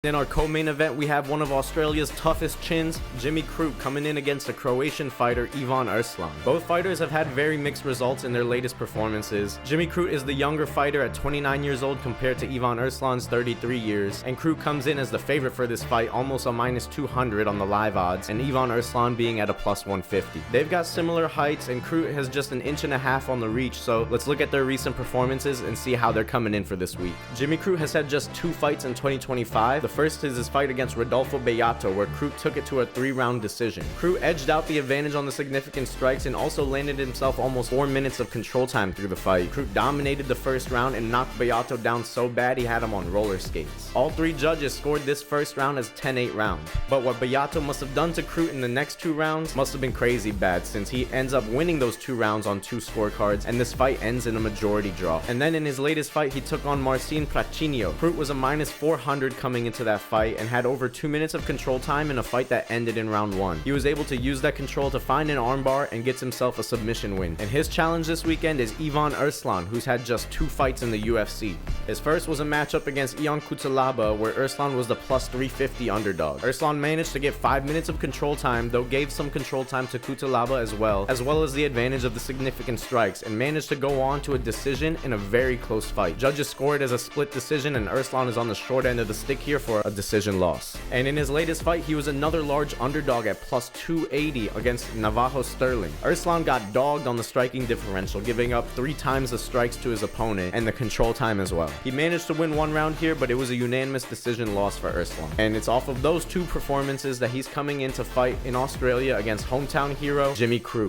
In our co-main event, we have one of Australia's toughest chins, Jimmy Crute, coming in against a Croatian fighter, Ivan Erslan. Both fighters have had very mixed results in their latest performances. Jimmy Crute is the younger fighter at 29 years old compared to Ivan Erslan's 33 years, and Crute comes in as the favorite for this fight, almost a minus 200 on the live odds, and Ivan Erslan being at a plus 150. They've got similar heights, and Crute has just an inch and a half on the reach, so let's look at their recent performances and see how they're coming in for this week. Jimmy Crute has had just 2 fights in 2025. The first is his fight against Rodolfo Bellato, where Crute took it to a 3-round decision. Crute edged out the advantage on the significant strikes and also landed himself almost 4 minutes of control time through the fight. Crute dominated the first round and knocked Bellato down so bad he had him on roller skates. All 3 judges scored this first round as 10-8 round. But what Bellato must have done to Crute in the next 2 rounds must have been crazy bad, since he ends up winning those 2 rounds on 2 scorecards, and this fight ends in a majority draw. And then in his latest fight, he took on Marcin Prachinio. Crute was a minus 400 coming into that fight and had over 2 minutes of control time in a fight that ended in round 1. He was able to use that control to find an armbar and gets himself a submission win. And his challenge this weekend is Ivan Erslan, who's had just 2 fights in the UFC. His first was a matchup against Ion Cutelaba, where Erslan was the plus 350 underdog. Erslan managed to get 5 minutes of control time, though gave some control time to Cutelaba as well as the advantage of the significant strikes, and managed to go on to a decision in a very close fight. Judges scored as a split decision, and Erslan is on the short end of the stick here for a decision loss. And in his latest fight, he was another large underdog at plus 280 against Navajo Sterling. Erslan got dogged on the striking differential, giving up 3 times the strikes to his opponent and the control time as well. He managed to win 1 round here, but it was a unanimous decision loss for Erslan. And it's off of those 2 performances that he's coming in to fight in Australia against hometown hero Jimmy Crute.